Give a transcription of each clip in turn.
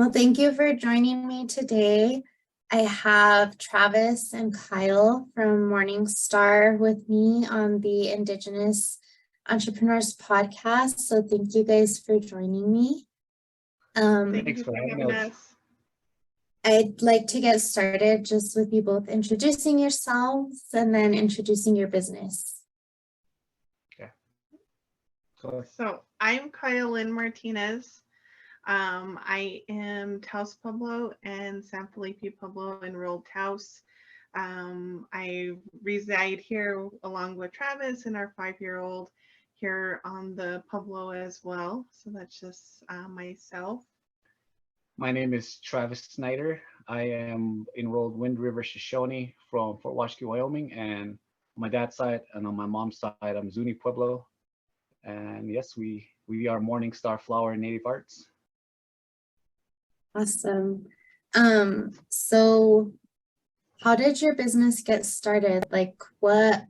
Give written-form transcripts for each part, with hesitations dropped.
Well, thank you for joining me today. I have Travis and Kyle from Morningstar with me on the Indigenous Entrepreneurs podcast. So thank you guys for joining me. Thanks for having us. I'd like to get started just with you both introducing yourselves and then introducing your business. Okay. So I'm Kyle-Lynn Martinez. I am Taos Pueblo and San Felipe Pueblo enrolled Taos. I reside here along with Travis and our 5-year-old here on the Pueblo as well. So that's just myself. My name is Travis Snyder. I am enrolled Wind River Shoshone from Fort Washakie, Wyoming, and on my dad's side and on my mom's side, I'm Zuni Pueblo. And yes, we are Morningstar Flower Native Arts. Awesome. So how did your business get started? Like what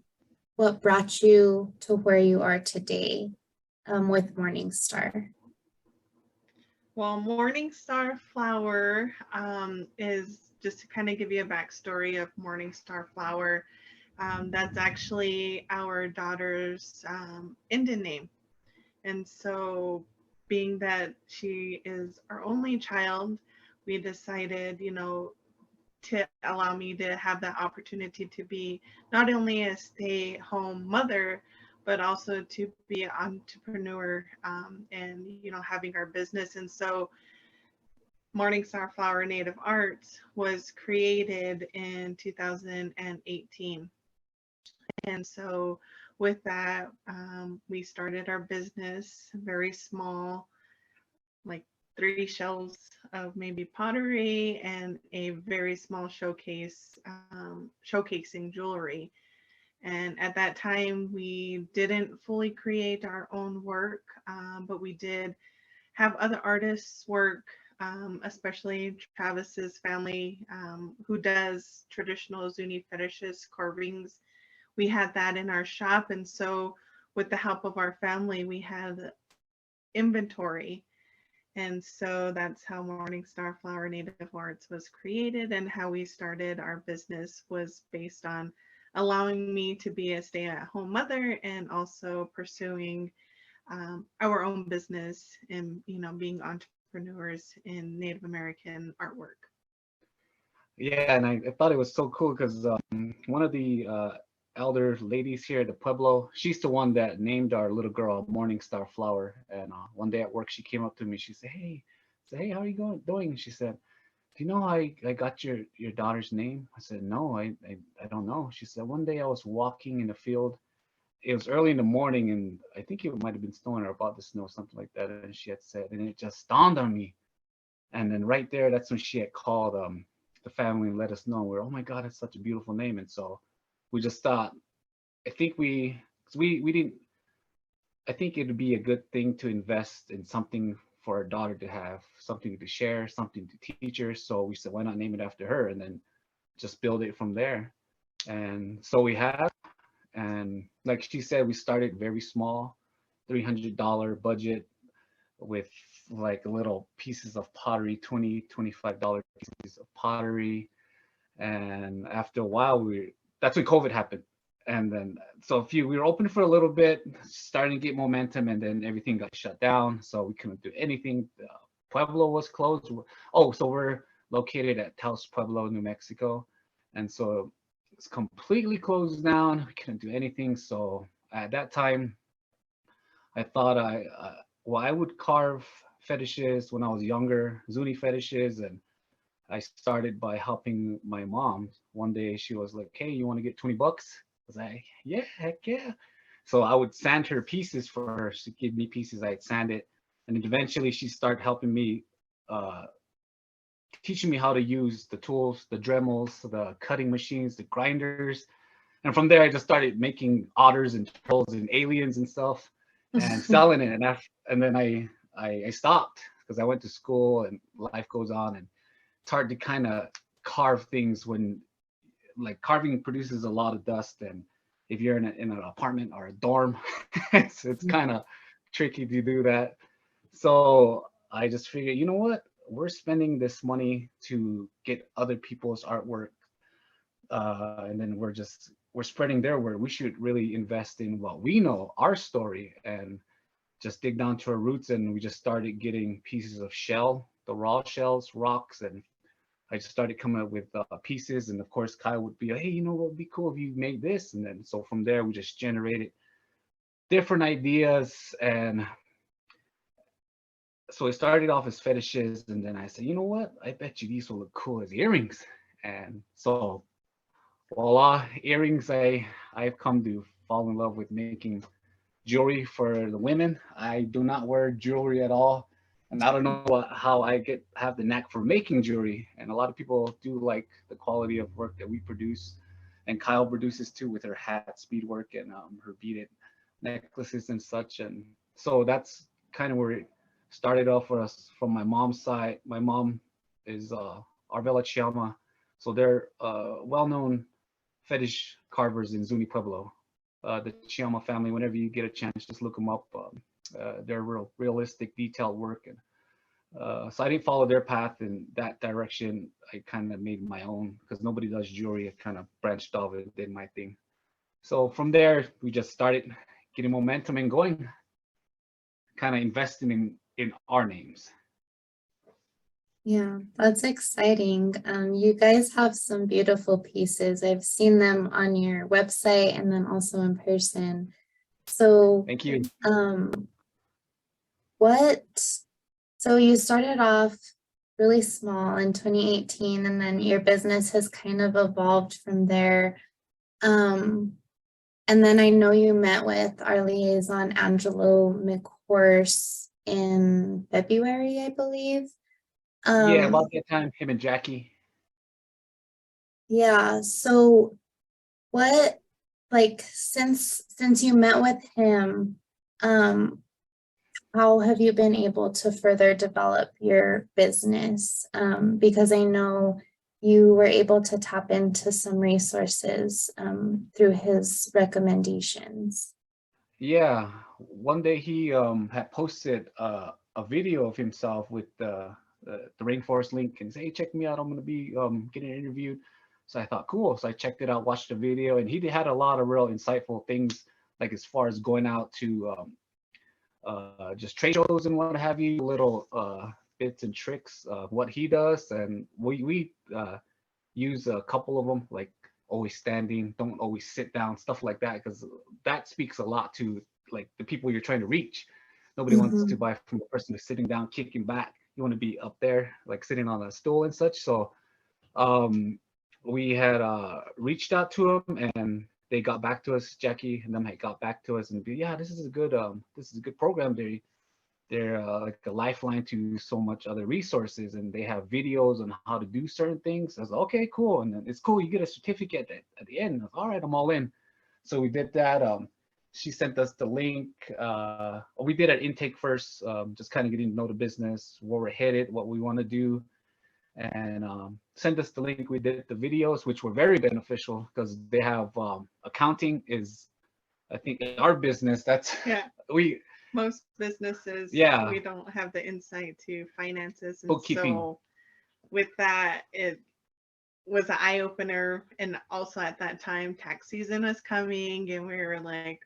brought you to where you are today with Morningstar? Well, Morningstar Flower is, just to kind of give you a backstory of Morningstar Flower, that's actually our daughter's Indian name. And so being that she is our only child, we decided, to allow me to have that opportunity to be not only a stay-at-home mother, but also to be an entrepreneur and, having our business. And so Morningstar Flower Native Arts was created in 2018. And so with that, we started our business very small, like 3 shelves of maybe pottery and a very small showcase, showcasing jewelry. And at that time, we didn't fully create our own work, but we did have other artists work, especially Travis's family, who does traditional Zuni fetishes carvings. We had that in our shop. And so with the help of our family, we had inventory. And so that's how Morningstar Flower Native Arts was created, and how we started our business was based on allowing me to be a stay-at-home mother and also pursuing our own business and, being entrepreneurs in Native American artwork. Yeah, and I thought it was so cool because one of the elder ladies here at the Pueblo, she's the one that named our little girl Morningstar Flower. And one day at work, she came up to me. She said, "Hey, how are you doing?" She said, "Do you know how I got your daughter's name?" I said, "No, I don't know." She said, "One day I was walking in the field. It was early in the morning, and I think it might have been snowing or about to snow, something like that." And she had said, and it just dawned on me. And then right there, that's when she had called the family and let us know. We're, "Oh my God, it's such a beautiful name." And so we just thought, I think we didn't, I think it'd be a good thing to invest in something for our daughter to have, something to share, something to teach her. So we said, why not name it after her and then just build it from there. And so we have, and like she said, we started very small, $300 budget with like little pieces of pottery, $20, $25 pieces of pottery. And after a while, that's when COVID happened. And then, so we were open for a little bit, starting to get momentum, and then everything got shut down. So we couldn't do anything. Pueblo was closed. Oh, so we're located at Taos Pueblo, New Mexico. And so it's completely closed down. We couldn't do anything. So at that time, I thought I would carve fetishes when I was younger, Zuni fetishes, and I started by helping my mom. One day she was like, "Hey, you want to get 20 bucks?" I was like, "Yeah, heck yeah." So I would sand her pieces for her. She'd give me pieces, I'd sand it. And then eventually she started helping me, teaching me how to use the tools, the Dremels, the cutting machines, the grinders. And from there, I just started making otters and turtles and aliens and stuff and selling it. And then I stopped because I went to school and life goes on. And it's hard to kind of carve things when, like, carving produces a lot of dust, and if you're in an apartment or a dorm, it's kind of tricky to do that. So I just figured, you know what, we're spending this money to get other people's artwork, and then we're spreading their word. We should really invest in what we know, our story, and just dig down to our roots. And we just started getting pieces of shell, the raw shells, rocks, and I just started coming up with pieces. And of course, Kyle would be like, hey, you know what would be cool if you made this? And then so from there, we just generated different ideas. And so it started off as fetishes. And then I said, you know what? I bet you these will look cool as earrings. And so voila, earrings. I've come to fall in love with making jewelry for the women. I do not wear jewelry at all. And I don't know how I have the knack for making jewelry. And a lot of people do like the quality of work that we produce. And Kyle produces too with her hats, beadwork, and her beaded necklaces and such. And so that's kind of where it started off for us from my mom's side. My mom is Arvela Chiama. So they're well-known fetish carvers in Zuni Pueblo. The Chiama family, whenever you get a chance, just look them up. They're realistic, detailed work. And so I didn't follow their path in that direction. I kind of made my own because nobody does jewelry. I kind of branched off and did my thing. So from there, we just started getting momentum and going, kind of investing in our names. Yeah, that's exciting. You guys have some beautiful pieces. I've seen them on your website and then also in person. So Thank you. So you started off really small in 2018, and then your business has kind of evolved from there. And then I know you met with our liaison, Angelo McHorse, in February, I believe. Yeah, about that time, him and Jackie. Yeah, so what, like, since you met with him, how have you been able to further develop your business? Because I know you were able to tap into some resources through his recommendations. Yeah, one day he had posted a video of himself with the Rainforest link and say, hey, check me out. I'm going to be getting interviewed. So I thought, cool. So I checked it out, watched the video, and he had a lot of real insightful things, like as far as going out to just trade shows and what have you, little bits and tricks of what he does. And we use a couple of them, like always standing, don't always sit down, stuff like that, because that speaks a lot to like the people you're trying to reach. Nobody wants to buy from the person who's sitting down, kicking back. You want to be up there, like sitting on a stool and such. So we had reached out to them, and they got back to us. Jackie and them had got back to us and be, yeah, this is a good program. They're like a lifeline to so much other resources, and they have videos on how to do certain things. I was like, okay, cool. And then it's cool, you get a certificate at the end. I was, all right, I'm all in. So we did that. She sent us the link. We did an intake first, just kind of getting to know the business, where we're headed, what we want to do, and sent us the link. We did the videos, which were very beneficial because they have accounting is, I think, in our business, that's most businesses, yeah, we don't have the insight to finances, and bookkeeping. so with that, it was an eye-opener. And also at that time, tax season was coming, and we were like,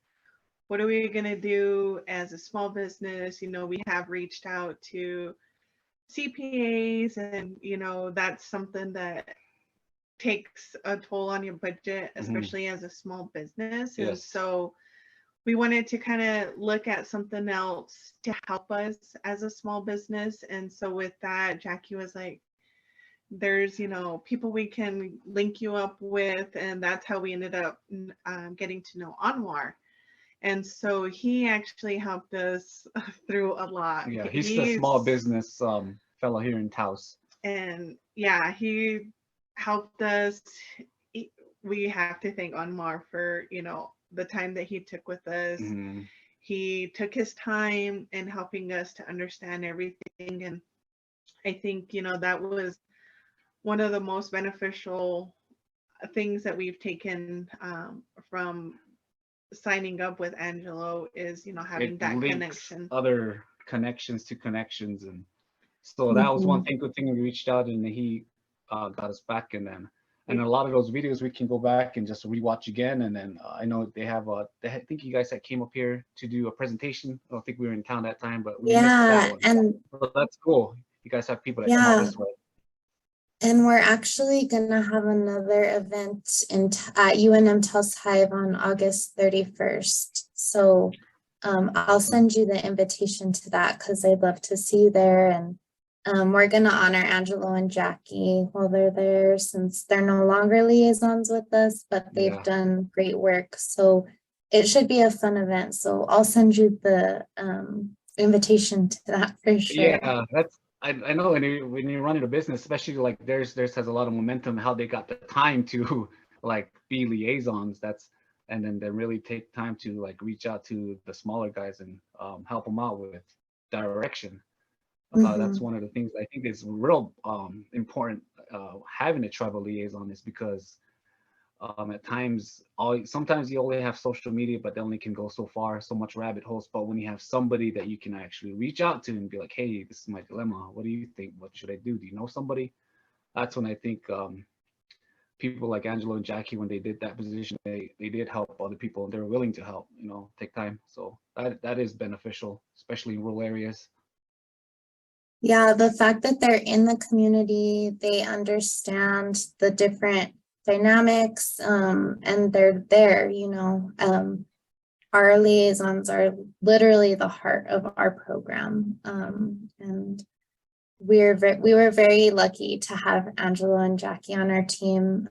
what are we going to do as a small business? You know, we have reached out to CPAs, and you know, that's something that takes a toll on your budget, especially as a small business. Yes. And so we wanted to kind of look at something else to help us as a small business. And so with that, Jackie was like, there's, you know, people we can link you up with. And that's how we ended up getting to know Anwar. And so he actually helped us through a lot. Yeah, he's the small business fellow here in Taos. And yeah, he helped us. We have to thank Anwar for, you know, the time that he took with us. He took his time in helping us to understand everything. And I think, you know, that was one of the most beneficial things that we've taken from signing up with Angelo is, you know, having that connection. Other connections to connections. And So that was one Mhm. good thing. We reached out and he got us back, and a lot of those videos we can go back and just rewatch again. And then I know they have I think you guys that came up here to do a presentation. I don't think we were in town that time, but we missed that Yeah, one. and So that's cool. You guys have people that come out yeah, this way. and we're actually gonna have another event at UNM Tels Hive on August 31st. So I'll Awesome. send you the invitation to that because I'd love to see you there. And we're gonna honor Angelo and Jackie while they're there since they're no longer liaisons with us, but they've Yeah. done great work. So it should be a fun event. So I'll send you the invitation to that for sure. Yeah, that's I know when you're running a business, especially like theirs has a lot of momentum. How they got the time to like be liaisons. That's and then they really take time to like reach out to the smaller guys and help them out with direction. That's Mhm. one of the things I think is real important having a tribal liaison is because at times sometimes you only have social media but they only can go so far, so much rabbit holes. But when you have somebody that you can actually reach out to and be like, hey, this is my dilemma, what do you think, what should I do you know somebody? That's when I think people like Angelo and Jackie, when they did that position, they did help other people and they're willing to help, take time. So that is beneficial, especially in rural areas. Yeah, the fact that they're in the community, they understand the different dynamics, and they're there, our liaisons are literally the heart of our program. And we were very lucky to have Angelo and Jackie on our team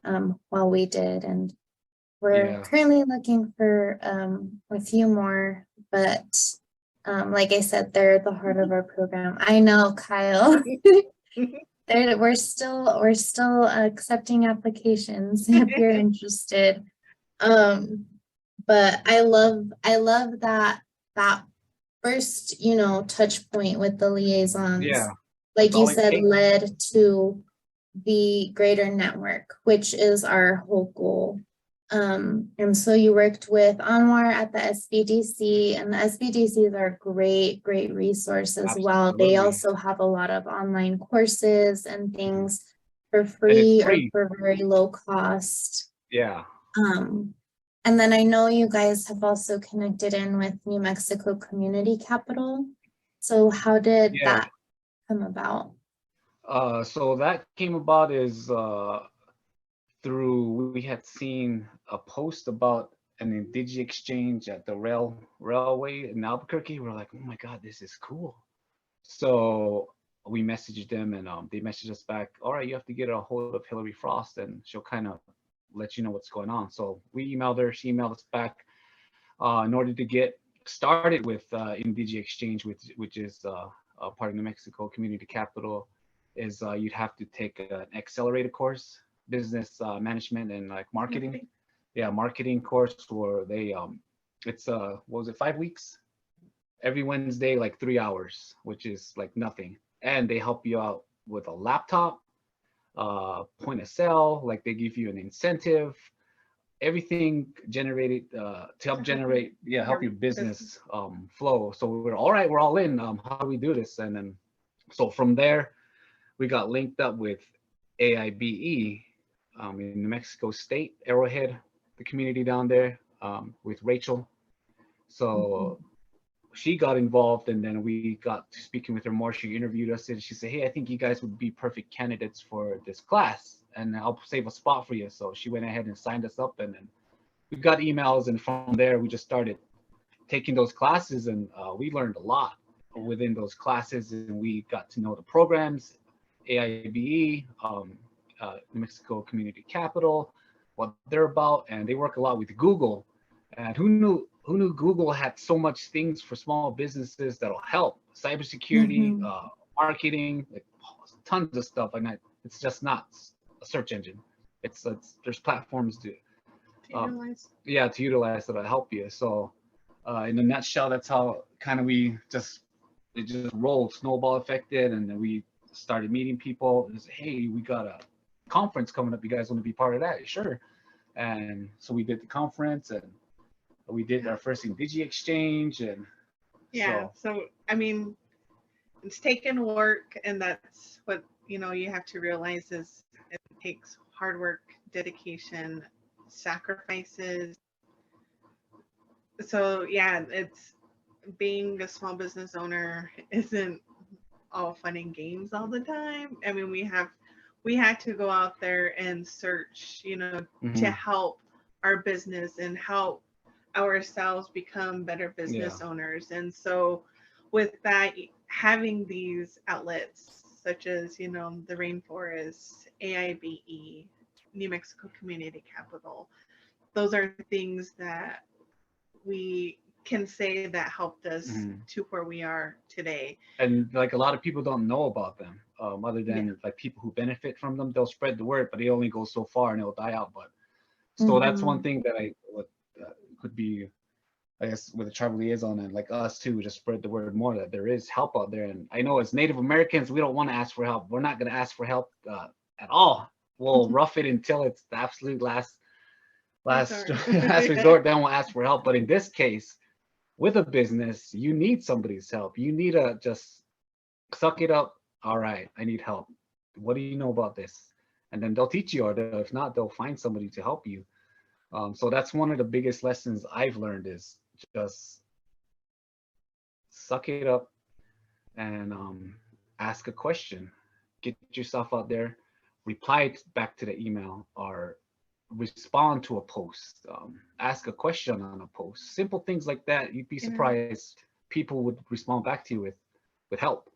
while we did. And we're Yeah. currently looking for a few more, but like I said, they're the heart of our program. I know, Kyle. We're still accepting applications if you're interested. But I love that first, touch point with the liaisons, Yeah, that's like you all it said, takes. led to the greater network, which is our whole goal. And so you worked with Anwar at the SBDC, and the SBDCs are great, great resource as well. They Absolutely. also have a lot of online courses and Mhm. things for And it's free or free. for very low cost. Yeah. Um, and then I know you guys have also connected in with New Mexico Community Capital. So how did Yeah. that come about? So that came about is through we had seen a post about an Indigi exchange at the railway in Albuquerque. We're like, oh my God, this is cool. So we messaged them and they messaged us back. All right, you have to get a hold of Hillary Frost and she'll kind of let you know what's going on. So we emailed her. She emailed us back in order to get started with Indigi Exchange, which is part of New Mexico Community Capital. Is you'd have to take an accelerated course, business management and like marketing. Yeah, marketing course where they it's what was it, 5 weeks? Every Wednesday, like 3 hours, which is like nothing. And they help you out with a laptop, point of sale, like they give you an incentive, everything generated to help generate, yeah, help your business flow. So we're all right, we're all in. How do we do this? And then so from there, we got linked up with AIBE in New Mexico State, Arrowhead, the community down there, with Rachel. So she got involved and then we got to speaking with her more. She interviewed us and she said, hey, I think you guys would be perfect candidates for this class and I'll save a spot for you. So she went ahead and signed us up and then we got emails and from there we just started taking those classes and we learned a lot within those classes and we got to know the programs, AIBE, New Mexico Community Capital, what they're about, and they work a lot with Google. And who knew Google had so much things for small businesses that'll help cybersecurity, Mhm. marketing, like tons of stuff. And it's just not a search engine. It's there's platforms to utilize. yeah, to utilize that'll help you. So in a nutshell, that's how kind of it just rolled, snowball affected, and then we started meeting people. And said, hey, we got a conference coming up. You guys want to be part of that? Sure. And so we did the conference, and we did our first Indigi exchange, and Yeah. so So I mean, it's taken work, and that's what, you know, you have to realize is it takes hard work, dedication, sacrifices. So yeah, it's being a small business owner isn't all fun and games all the time. I mean, we had to go out there and search, you know, to help our business and help ourselves become better business owners. And so with that, having these outlets such as, you know, the Rainforest, AIBE, New Mexico Community Capital, those are things that we can say that helped us to where we are today. And like a lot of people don't know about them, other than like people who benefit from them. They'll spread the word, but it only goes so far and it'll die out. But so that's one thing that could be, I guess, with a tribal liaison and like us too, just spread the word more that there is help out there. And I know as Native Americans, we don't want to ask for help. We're not going to ask for help at all. We'll rough it until it's the absolute last resort. Then we'll ask for help. But in this case, with a business, you need somebody's help. You need to just suck it up. All right, I need help. What do you know about this? And then they'll teach you, or if not, they'll find somebody to help you. So that's one of the biggest lessons I've learned is just suck it up and ask a question. Get yourself out there, reply back to the email, or respond to a post, ask a question on a post. Simple things like that. You'd be surprised people would respond back to you with help.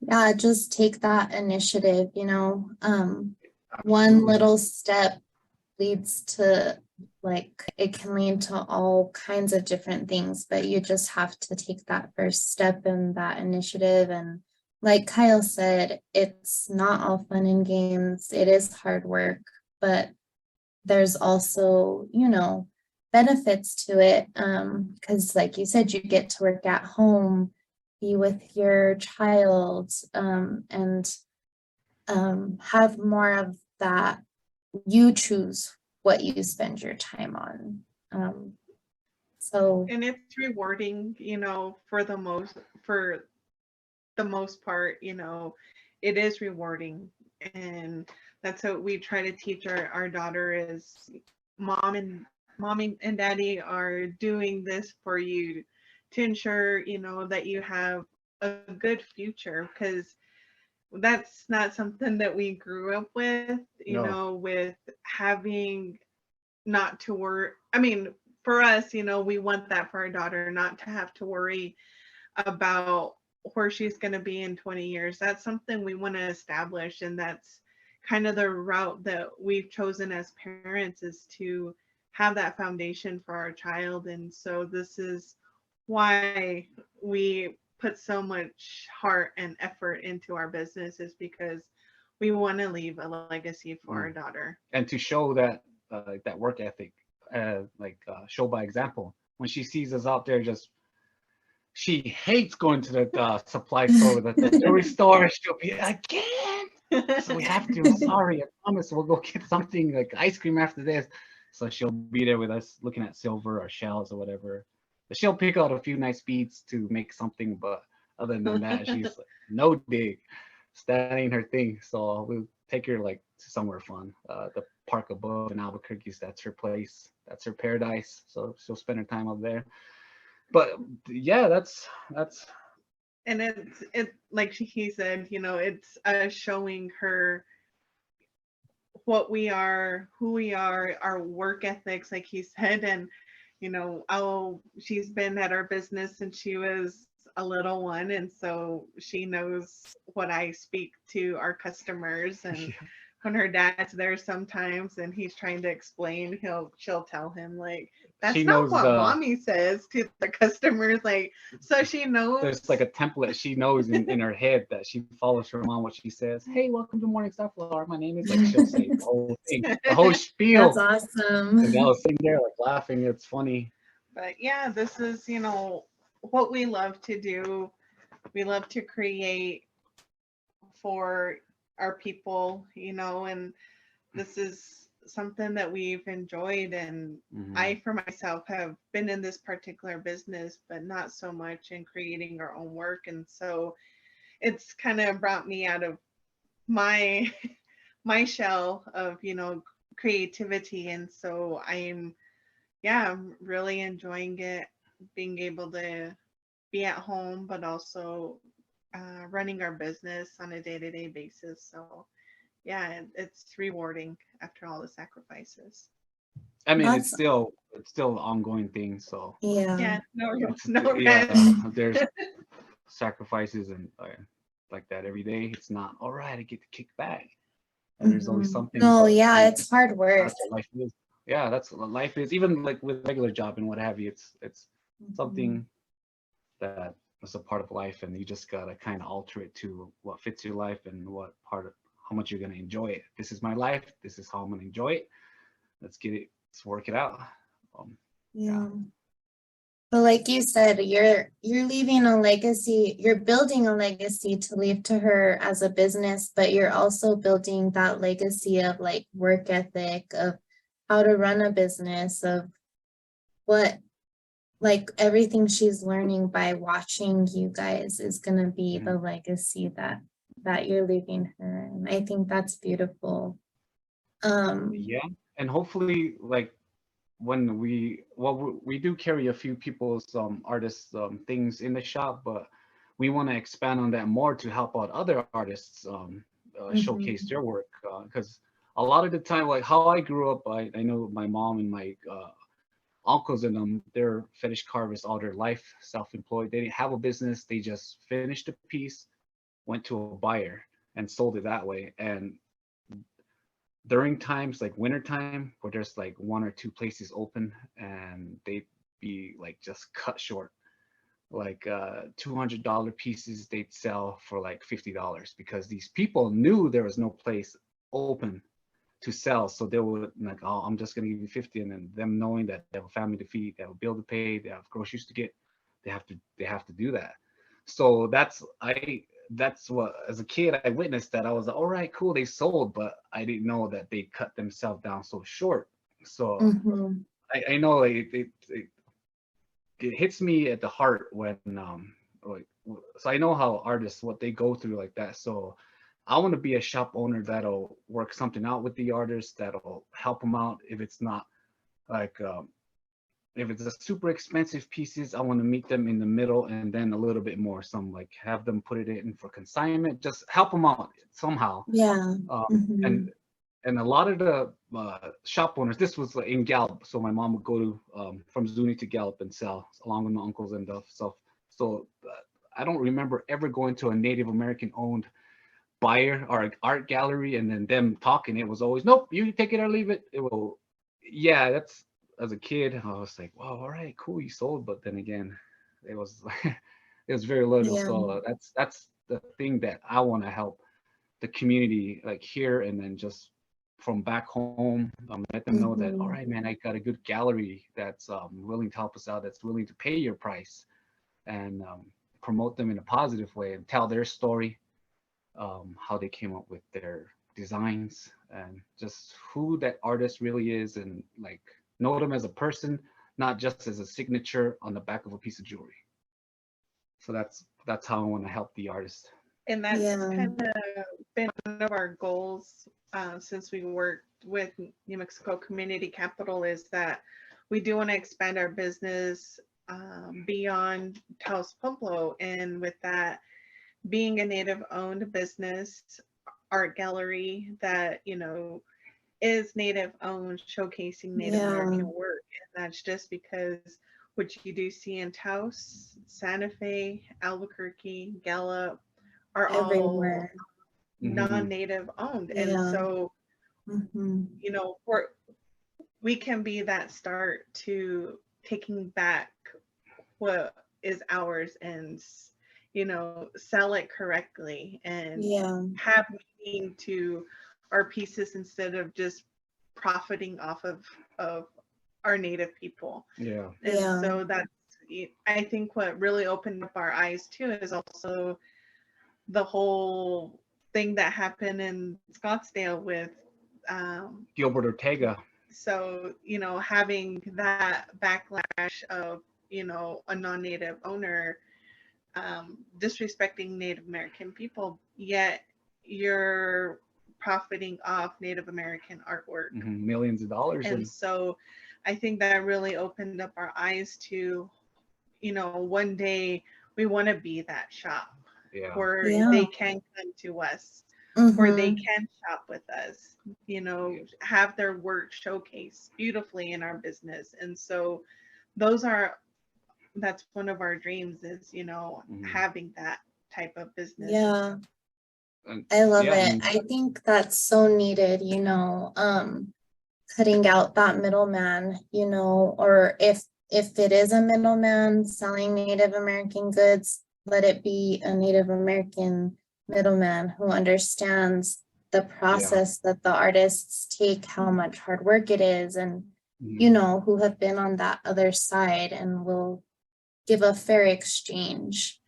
Yeah, just take that initiative, you know. One little step leads to, like, it can lead to all kinds of different things, but you just have to take that first step in that initiative. And like Kyle said, it's not all fun and games. It is hard work, but there's also, you know, benefits to it. Because like you said, you get to work at home, be with your child, and have more of that. You choose what you spend your time on. So, and it's rewarding, you know, for the most part, you know, it is rewarding. And that's what we try to teach our daughter is mommy and daddy are doing this for you to ensure, you know, that you have a good future, because that's not something that we grew up with, you know, with having not to worry. I mean, for us, you know, we want that for our daughter, not to have to worry about where she's going to be in 20 years. That's something we want to establish. And that's kind of the route that we've chosen as parents, is to have that foundation for our child. And so this is why we put so much heart and effort into our business, is because we want to leave a legacy for our daughter. And to show that that work ethic, show by example. When she sees us out there, she hates going to the supply store, the jewelry store. She'll be again. So we have to. Sorry, I promise we'll go get something like ice cream after this. So she'll be there with us, looking at silver or shells or whatever. But she'll pick out a few nice beads to make something. But other than that, she's like, no dig. That ain't her thing. So we'll take her like to somewhere fun. The park above in Albuquerque, that's her place. That's her paradise. So she'll spend her time up there. But yeah, that's and it's like he said, you know, it's showing her what we are, who we are, our work ethics, like he said. And you know, she's been at our business since she was a little one, and so she knows what I speak to our customers. And when her dad's there sometimes and he's trying to explain, she'll tell him, like, that's she not what mommy says to the customers. Like, so she knows. There's like a template she knows in her head that she follows her mom, what she says. Hey, welcome to Morningstar Flower. My name is, like, she'll say the whole thing, the whole spiel. That's awesome. And I was sitting there like laughing. It's funny. But yeah, this is, you know, what we love to do. We love to create for our people, you know, and this is something that we've enjoyed, and I for myself have been in this particular business, but not so much in creating our own work. And so it's kind of brought me out of my my shell of, you know, creativity. And so I'm really enjoying it, being able to be at home, but also running our business on a day-to-day basis. So yeah, it's rewarding after all the sacrifices. I mean, That's, it's still an ongoing thing. So yeah. Yeah, no, it's, no yeah, rest. there's sacrifices and like that every day. It's not all right. I get to kick back. And there's always Mhm. something. No, But yeah, it's hard work. that's what life is. Yeah, that's what life is. Even like with regular job and what have you, it's something that is a part of life, and you just gotta kind of alter it to what fits your life and what part of how much you're gonna enjoy it. This is my life. This is how I'm gonna enjoy it. Let's get it. Let's work it out. Yeah. But like you said, you're leaving a legacy, you're building a legacy to leave to her as a business, but you're also building that legacy of like work ethic, of how to run a business, of what, like everything she's learning by watching you guys is gonna be the legacy that you're leaving her. And I think that's beautiful. Yeah, and hopefully, like when we do carry a few people's artists things in the shop, but we want to expand on that more to help out other artists showcase their work, because a lot of the time, like how I grew up, I know my mom and my uncles and them, they're fetish carvers all their life, self-employed. They didn't have a business. They just finished a piece, went to a buyer and sold it that way. And during times like winter time where there's like one or two places open, and they'd be like just cut short, like $200 pieces they'd sell for like $50 because these people knew there was no place open to sell. So they would like, oh, I'm just gonna give you 50, and then them knowing that they have a family to feed, they have a bill to pay, they have groceries to get, they have to do that. So that's what, as a kid, I witnessed that. I was like, all right, cool, they sold, but I didn't know that they cut themselves down so short. So I know like, it hits me at the heart when like, so I know how artists, what they go through like that. So I want to be a shop owner that'll work something out with the artist, that'll help them out. If it's not like if it's a super expensive pieces, I want to meet them in the middle, and then a little bit more, some like have them put it in for consignment, just help them out somehow. Yeah. And a lot of the shop owners, this was in Gallup, so my mom would go to from Zuni to Gallup and sell along with my uncles and stuff. So I don't remember ever going to a Native American owned buyer or art gallery and then them talking. It was always, nope, you take it or leave it. It will, yeah, that's, as a kid I was like, wow, all right, cool, you sold. But then again, it was it was very little. Yeah. So that's the thing that I want to help the community like here, and then just from back home, let them know that, all right, man, I got a good gallery that's willing to help us out, that's willing to pay your price, and promote them in a positive way and tell their story, how they came up with their designs, and just who that artist really is, and like know them as a person, not just as a signature on the back of a piece of jewelry. So that's how I want to help the artist. And that's kind of been one of our goals since we worked with New Mexico Community Capital, is that we do want to expand our business beyond Taos Pueblo. And with that being a Native owned business, art gallery that, you know, is Native owned, showcasing Native American work. And that's just because what you do see in Taos, Santa Fe, Albuquerque, Gallup are Everywhere. all non-Native owned. And so, you know, we can be that start to taking back what is ours and, you know, sell it correctly and have meaning to our pieces instead of just profiting off of our Native people. Yeah. And so that's, I think what really opened up our eyes too is also the whole thing that happened in Scottsdale with Gilbert Ortega. So, having that backlash of, a non-native owner disrespecting Native American people, yet you're profiting off Native American artwork. Millions of dollars. And so I think that really opened up our eyes to, one day we want to be that shop where they can come to us, where they can shop with us, have their work showcased beautifully in our business. And so that's one of our dreams is, having that type of business. Yeah. I love it. I think that's so needed, cutting out that middleman, or if it is a middleman selling Native American goods, let it be a Native American middleman who understands the process that the artists take, how much hard work it is, and, who have been on that other side and will give a fair exchange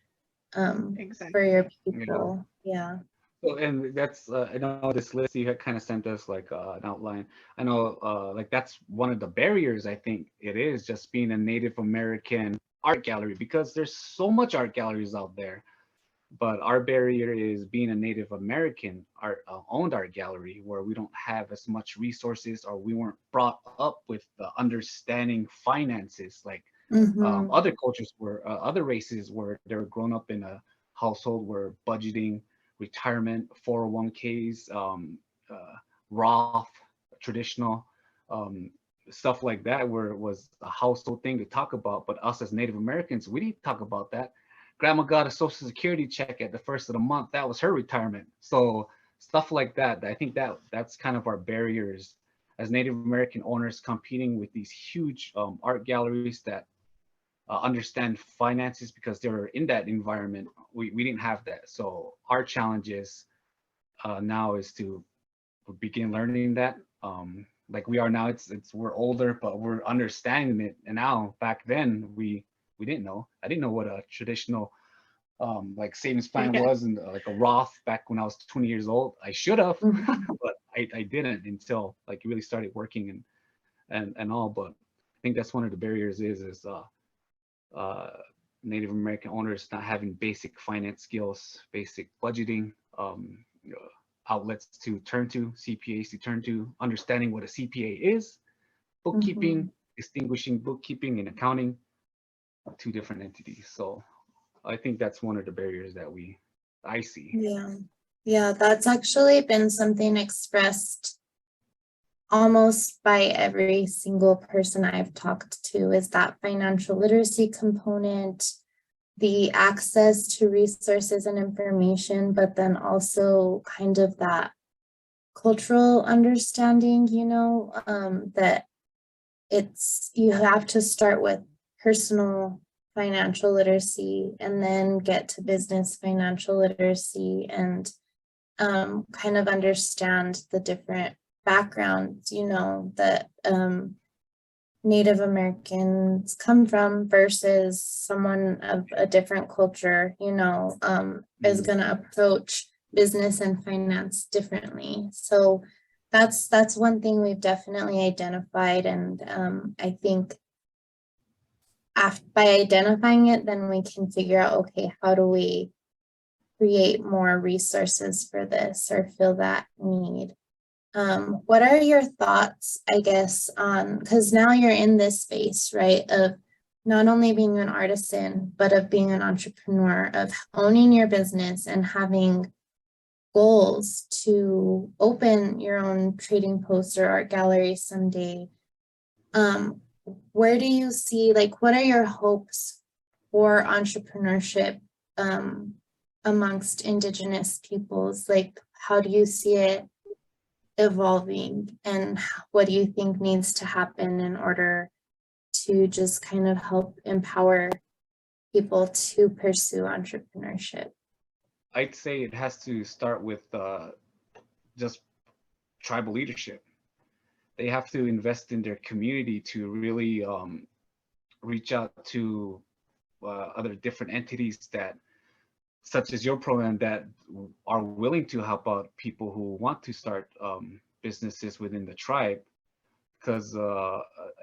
for your people. Yeah. So, and that's I know this list you had kind of sent us like an outline. I know like that's one of the barriers. I think it is just being a Native American art gallery, because there's so much art galleries out there, but our barrier is being a Native American art owned art gallery, where we don't have as much resources, or we weren't brought up with the understanding finances like other cultures were, other races were. They were grown up in a household where budgeting, retirement, 401ks, Roth, traditional stuff like that, was a household thing to talk about. But us as Native Americans, we didn't talk about that. Grandma got a Social Security check at the first of the month. That was her retirement. So stuff like that. I think that's kind of our barriers as Native American owners, competing with these huge art galleries that understand finances, because they're in that environment. We didn't have that. So our challenges now is to begin learning that. Like we are now, we're older, but we're understanding it. And now, back then, we didn't know. I didn't know what a traditional like savings plan was, and like a Roth back when I was 20 years old. I should have, but I didn't until like really started working and all. But I think that's one of the barriers is Native American owners not having basic finance skills, basic budgeting, outlets to turn to, CPAs to turn to, understanding what a CPA is, bookkeeping, distinguishing bookkeeping and accounting, two different entities. So I think that's one of the barriers that I see. Yeah, that's actually been something expressed almost by every single person I've talked to, is that financial literacy component, the access to resources and information, but then also kind of that cultural understanding, that you have to start with personal financial literacy and then get to business financial literacy, and kind of understand the different backgrounds, that Native Americans come from versus someone of a different culture, is going to approach business and finance differently. So that's one thing we've definitely identified. And I think by identifying it, then we can figure out, okay, how do we create more resources for this or fill that need? What are your thoughts, I guess, on, because now you're in this space, right, of not only being an artisan, but of being an entrepreneur, of owning your business and having goals to open your own trading post or art gallery someday. Where do you see, like, what are your hopes for entrepreneurship amongst Indigenous peoples? Like, how do you see it evolving, and what do you think needs to happen in order to just kind of help empower people to pursue entrepreneurship? I'd say it has to start with just tribal leadership. They have to invest in their community to really reach out to other different entities that, such as your program, that are willing to help out people who want to start businesses within the tribe. Because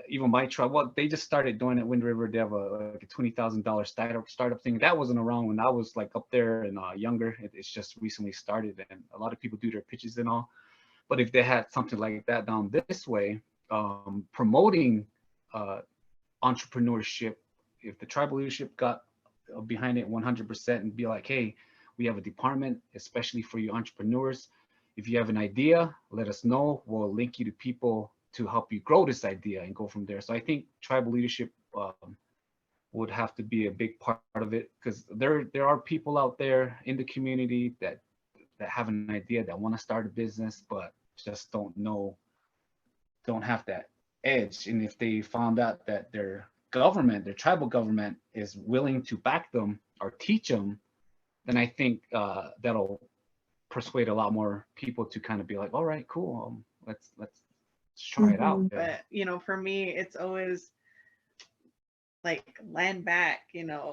even my tribe, well, they just started doing it. Wind River, they have like a $20,000 startup thing. That wasn't around when I was like up there and younger. It's just recently started, and a lot of people do their pitches and all. But if they had something like that down this way, promoting entrepreneurship, if the tribal leadership got behind it 100% and be like, hey, we have a department especially for you entrepreneurs. If you have an idea, let us know. We'll link you to people to help you grow this idea and go from there. So I think tribal leadership would have to be a big part of it, because there are people out there in the community that have an idea, that want to start a business, but just don't have that edge. And if they found out that their government, their tribal government, is willing to back them or teach them, then I think that'll persuade a lot more people to kind of be like, all right, cool, let's try it out. But for me, it's always like land back,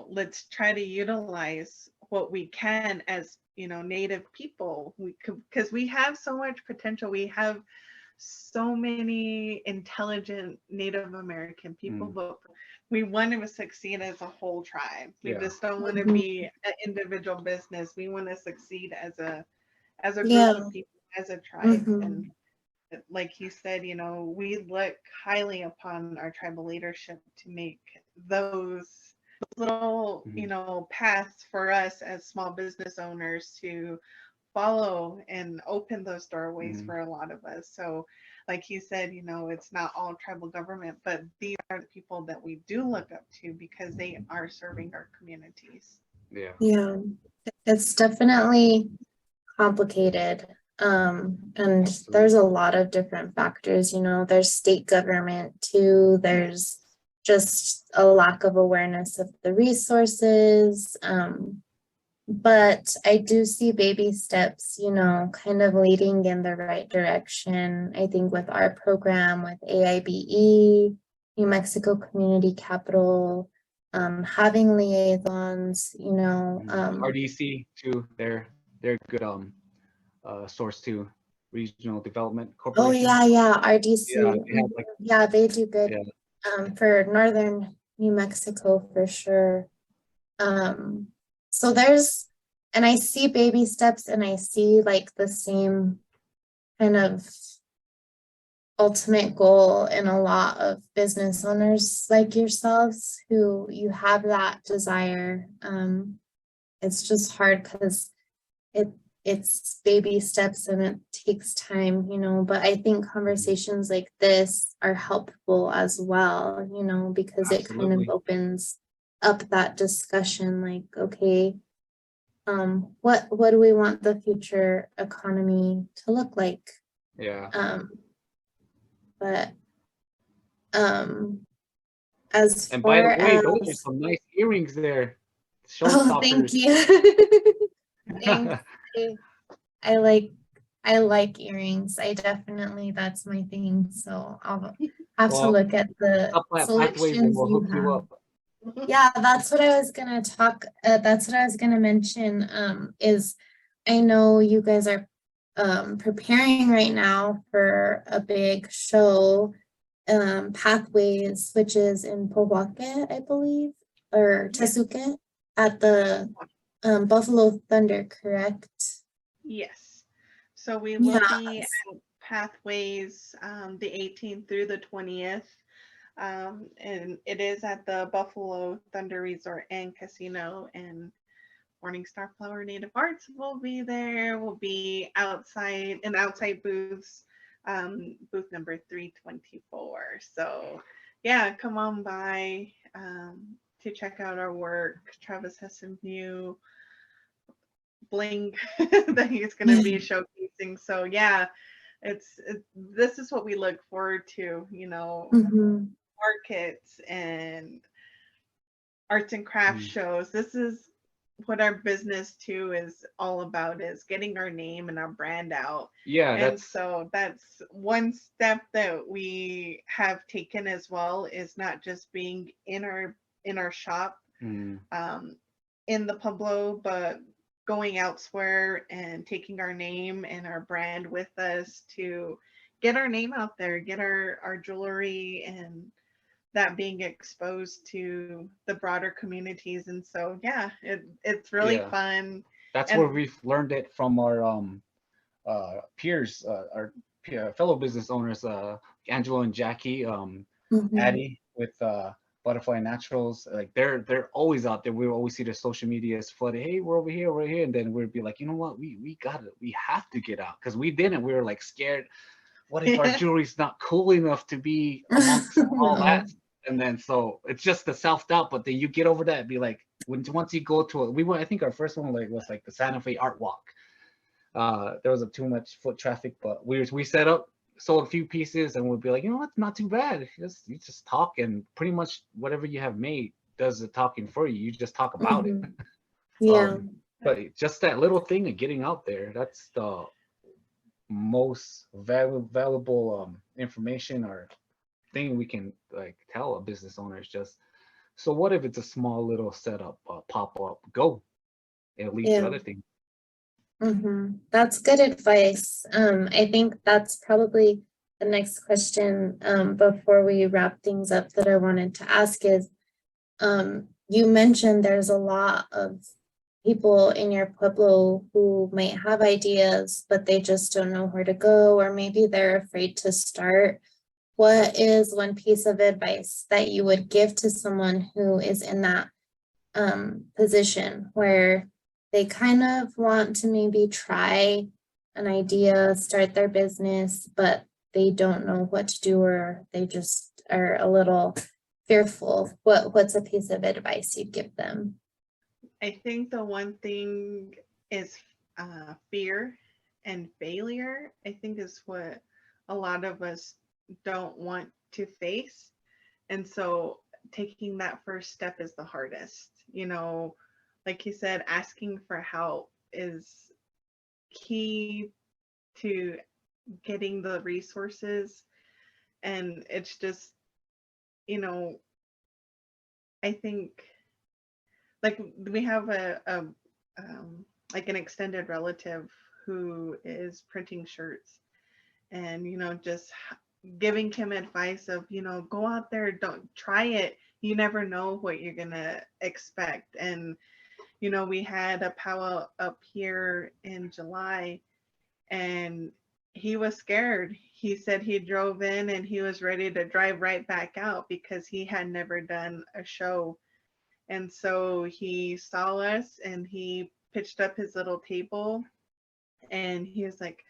let's try to utilize what we can as Native people, because we have so much potential. We have so many intelligent Native American people, but we want to succeed as a whole tribe. We just don't want to be an individual business. We want to succeed as a group of people, as a tribe. And like you said, we look highly upon our tribal leadership to make those little, paths for us as small business owners to follow and open those doorways for a lot of us. So like you said, it's not all tribal government, but these are the people that we do look up to because they are serving our communities. Yeah, it's definitely complicated. And there's a lot of different factors, there's state government too. There's just a lack of awareness of the resources. But I do see baby steps, kind of leading in the right direction. I think with our program with AIBE, New Mexico Community Capital, having liaisons, RDC too, they're good source to Regional Development Corporation. Oh yeah, RDC. They do good for northern New Mexico for sure. So and I see baby steps, and I see like the same kind of ultimate goal in a lot of business owners like yourselves who you have that desire. It's just hard because it's baby steps and it takes time, but I think conversations like this are helpful as well, because it kind of opens up that discussion, like, okay, what do we want the future economy to look like? But as and far by the way, as those are some nice earrings there. thank you. Thanks. I like earrings. That's my thing. So I'll have to look at the selections you have. Yeah, that's what I was gonna that's what I was gonna mention, is I know you guys are preparing right now for a big show, Pathways, which is in Powhatan, I believe, or Tasuke, at the Buffalo Thunder, correct? Yes. So we will be at Pathways the 18th through the 20th. And it is at the Buffalo Thunder Resort and Casino, and Morningstar Flower Native Arts will be there. We'll be outside booths, booth number 324. So yeah, come on by to check out our work. Travis has some new bling that he's going to be showcasing. So yeah, this is what we look forward to, markets and arts and crafts shows. This is what our business too is all about, is getting our name and our brand out. And so that's one step that we have taken as well, is not just being in our shop in the Pueblo, but going elsewhere and taking our name and our brand with us to get our name out there, get our jewelry and that being exposed to the broader communities. And so yeah, it's really Yeah, fun. that's where And we've learned it from our peers, our fellow business owners, Angelo and Jackie, Mhm. Addie with Butterfly Naturals. Like they're always out there. We always see their social medias flooded. Hey, we're over here, we're here, and then we'd be like, you know what, we got it. We have to get out because we didn't. We were like scared. What if our jewelry's not cool enough to be amongst all that? No. And then so it's just the self doubt. But then you get over that. And be like, once you go to it, we went. I think our first one was like the Santa Fe Art Walk. There was too much foot traffic, but we set up, sold a few pieces, and we'd be like, you know what, not too bad. You just talk, and pretty much whatever you have made does the talking for you. You just talk about it. Mhm. Yeah. But just that little thing of getting out there, that's the most valuable information or thing we can like tell a business owner is just, so what if it's a small little setup, pop up, go. It'll lead to Yeah. other things. That's good advice. I think that's probably the next question before we wrap things up that I wanted to ask is, you mentioned there's a lot of people in your pueblo who might have ideas, but they just don't know where to go, or maybe they're afraid to start. What is one piece of advice that you would give to someone who is in that position where they kind of want to maybe try an idea, start their business, but they don't know what to do, or they just are a little fearful? What's a piece of advice you'd give them? I think the one thing is fear and failure, I think is what a lot of us don't want to face. And so taking that first step is the hardest. Like you said, asking for help is key to getting the resources. And it's just, you know, I think like we have like an extended relative who is printing shirts, and just giving him advice of go out there, don't try it, you never know what you're gonna expect. And we had a powwow up here in July, and he was scared. He said he drove in and he was ready to drive right back out because he had never done a show. And so he saw us and he pitched up his little table, and he was like,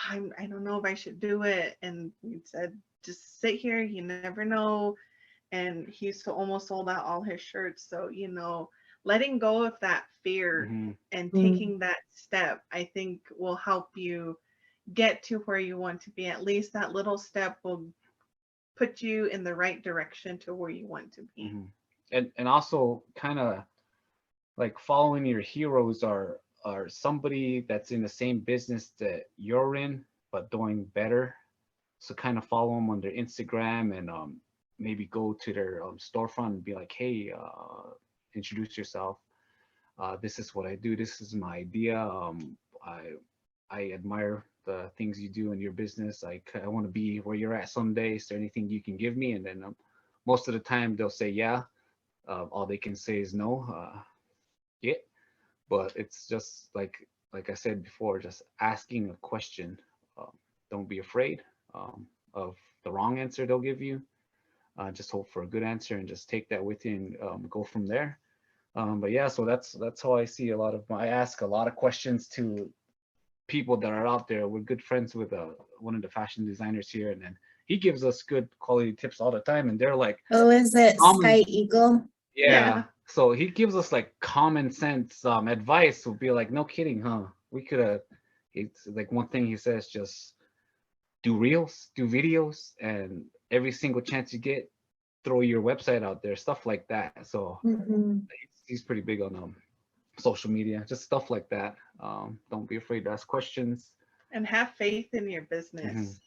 I don't know if I should do it. And we said, just sit here, you never know. And he's almost sold out all his shirts. So, letting go of that fear and Mm, taking that step, I think will help you get to where you want to be. At least that little step will put you in the right direction to where you want to be. And also kind of like following your heroes are somebody that's in the same business that you're in but doing better. So kind of follow them on their Instagram and maybe go to their storefront and be like, hey, introduce yourself. This is what I do. This is my idea. I admire the things you do in your business. I want to be where you're at someday. Is there anything you can give me? And then most of the time they'll say yeah. All they can say is no. Yeah, but it's just like I said before, just asking a question. Don't be afraid of the wrong answer they'll give you. Just hope for a good answer and just take that with you and go from there. But yeah, so that's how I see a lot of I ask a lot of questions to people that are out there. We're good friends with one of the fashion designers here, and then he gives us good quality tips all the time, and they're like oh, is it common. Sky Eagle? Yeah. Yeah. So he gives us like common sense advice. Will be like, no kidding, huh? We could have. It's like one thing he says, just do reels, do videos, and every single chance you get, throw your website out there, stuff like that. So Mhm. he's pretty big on social media, just stuff like that. Don't be afraid to ask questions. And have faith in your hmm business.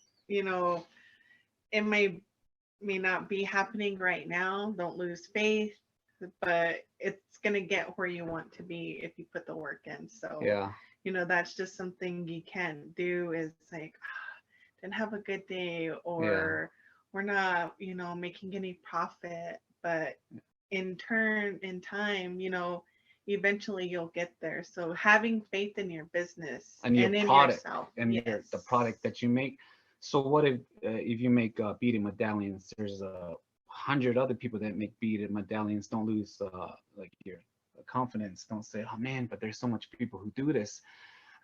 It may not be happening right now. Don't lose faith, but it's going to get where you want to be if you put the work in. So, Yeah. that's just something you can't do is like, didn't have a good day, or we're not, making any profit. But in time, eventually you'll get there. So having faith in your business and your and in product yourself. and the product that you make. So what if you make beaded medallions? There's 100 other people that make beaded medallions. Don't lose like your confidence. Don't say, oh man, but there's so much people who do this.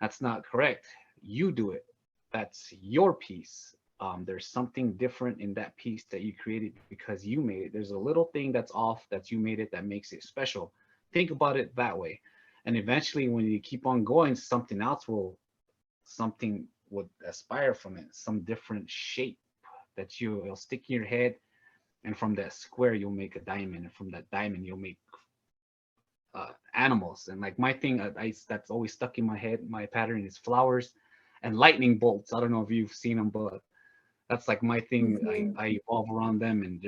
That's not correct. You do it. That's your piece. There's something different in that piece that you created because you made it. There's a little thing that's off that you made it that makes it special. Think about it that way. And eventually when you keep on going, something would aspire from it, some different shape that you'll stick in your head. And from that square, you'll make a diamond. And from that diamond, you'll make animals. And like my thing that's always stuck in my head, my pattern is flowers and lightning bolts. I don't know if you've seen them, but that's like my thing. Mhm. I evolve around them, and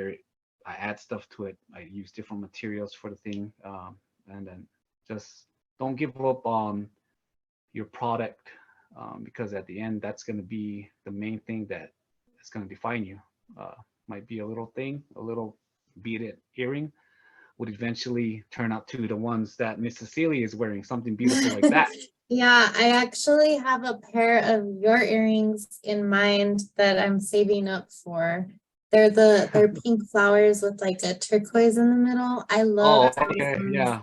I add stuff to it. I use different materials for the thing, and then just don't give up on your product, because at the end, that's going to be the main thing that is going to define you. Might be a little thing, a little beaded earring, would eventually turn out to the ones that Miss Cecilia is wearing, something beautiful like that. Yeah, I actually have a pair of your earrings in mind that I'm saving up for. They're pink flowers with like a turquoise in the middle. I love Okay, yeah.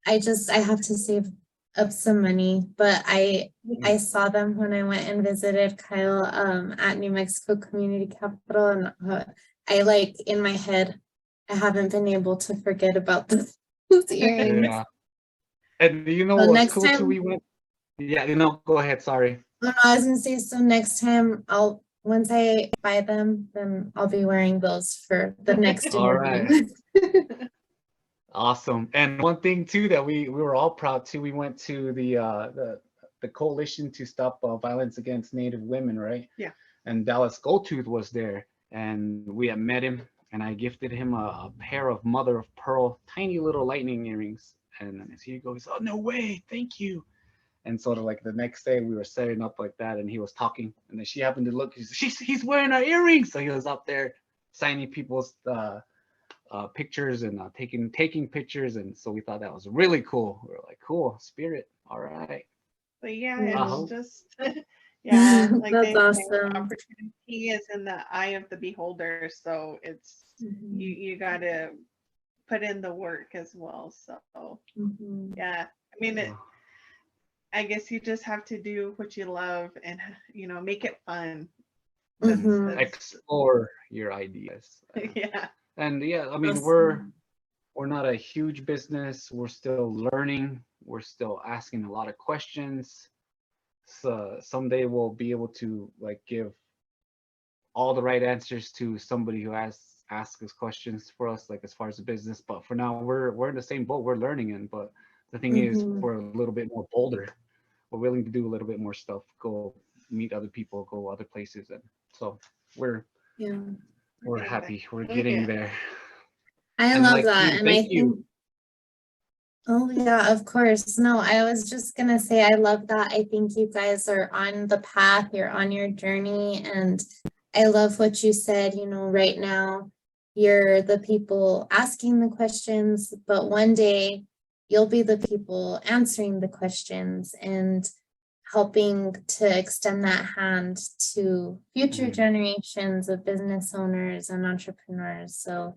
I have to save up some money, but I saw them when I went and visited Kyle at New Mexico Community Capital, and I like in my head I haven't been able to forget about those earrings. Yeah. And you know So what's next cool too? time, We went. Yeah, go ahead. Sorry. no, I was gonna say, so next time once I buy them, then I'll be wearing those for the next All interview. right. Awesome. And one thing too that we were all proud too. We went to the coalition to stop violence against Native women, right? Yeah. And Dallas Goldtooth was there, and we had met him, and I gifted him a pair of mother of pearl, tiny little lightning earrings. And as he goes, oh no way, thank you. And sort of like the next day we were setting up like that, and he was talking, and then she happened to look. He's wearing our earrings, so he was up there signing people's pictures and taking pictures, and so we thought that was really cool. We were like, cool spirit, all right. But yeah, Yeah. it's just yeah, like That's they say, awesome. opportunity is in the eye of the beholder. So it's Mhm. you gotta put in the work as well. So Mhm. yeah, I mean, I guess you just have to do what you love and make it fun. Mhm. Explore your ideas. Yeah. And yeah, I mean, Awesome. we're not a huge business. We're still learning. We're still asking a lot of questions. So someday we'll be able to like give all the right answers to somebody who asks us questions for us, like as far as the business. But for now, we're in the same boat. We're learning in. But the thing is, Mhm. we're a little bit more bolder. We're willing to do a little bit more stuff. Go meet other people. Go other places, and so we're Yeah. happy. We're Oh, getting yeah. there. I And love like that. you, And I thank you. think, oh yeah, of course. No, I was just gonna say I love that. I think you guys are on the path, you're on your journey, and I love what you said, right now you're the people asking the questions, but one day you'll be the people answering the questions and helping to extend that hand to future generations of business owners and entrepreneurs. So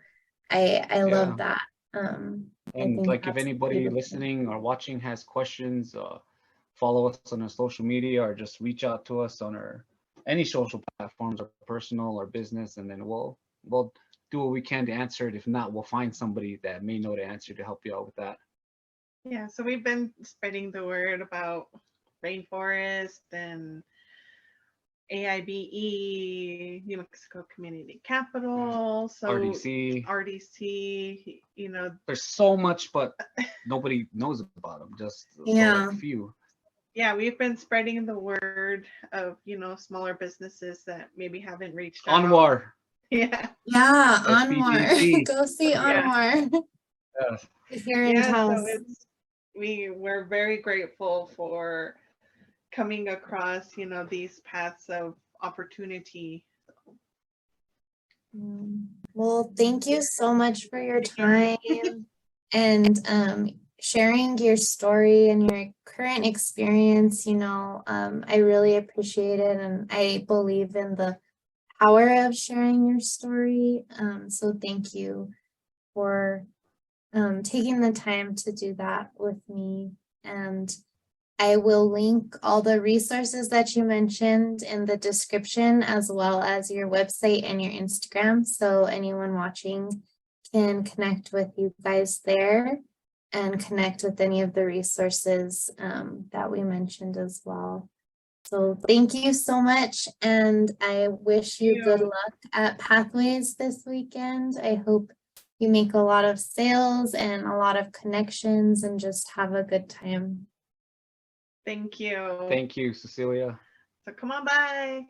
I love that. I And think like if that's anybody beautiful. listening or watching has questions, follow us on our social media or just reach out to us on our any social platforms or personal or business, and then we'll do what we can to answer it. If not, we'll find somebody that may know the answer to help you out with that. Yeah, so we've been spreading the word about rainforest and AIBE, New Mexico Community Capital, so RDC, There's so much, but nobody knows about them. Just Yeah. a few. Yeah, we've been spreading the word of smaller businesses that maybe haven't reached out. Anwar. Yeah. Yeah, Anwar. SBGC. Go see Anwar. Yes. Here in Taos. So we're very grateful for coming across these paths of opportunity. Well, thank you so much for your time and sharing your story and your current experience. I really appreciate it, and I believe in the power of sharing your story. So thank you for taking the time to do that with me. And I will link all the resources that you mentioned in the description, as well as your website and your Instagram, so anyone watching can connect with you guys there and connect with any of the resources that we mentioned as well. So thank you so much, and I wish you good luck at Pathways this weekend. I hope you make a lot of sales and a lot of connections and just have a good time. Thank you. Thank you, Cecilia. So come on by.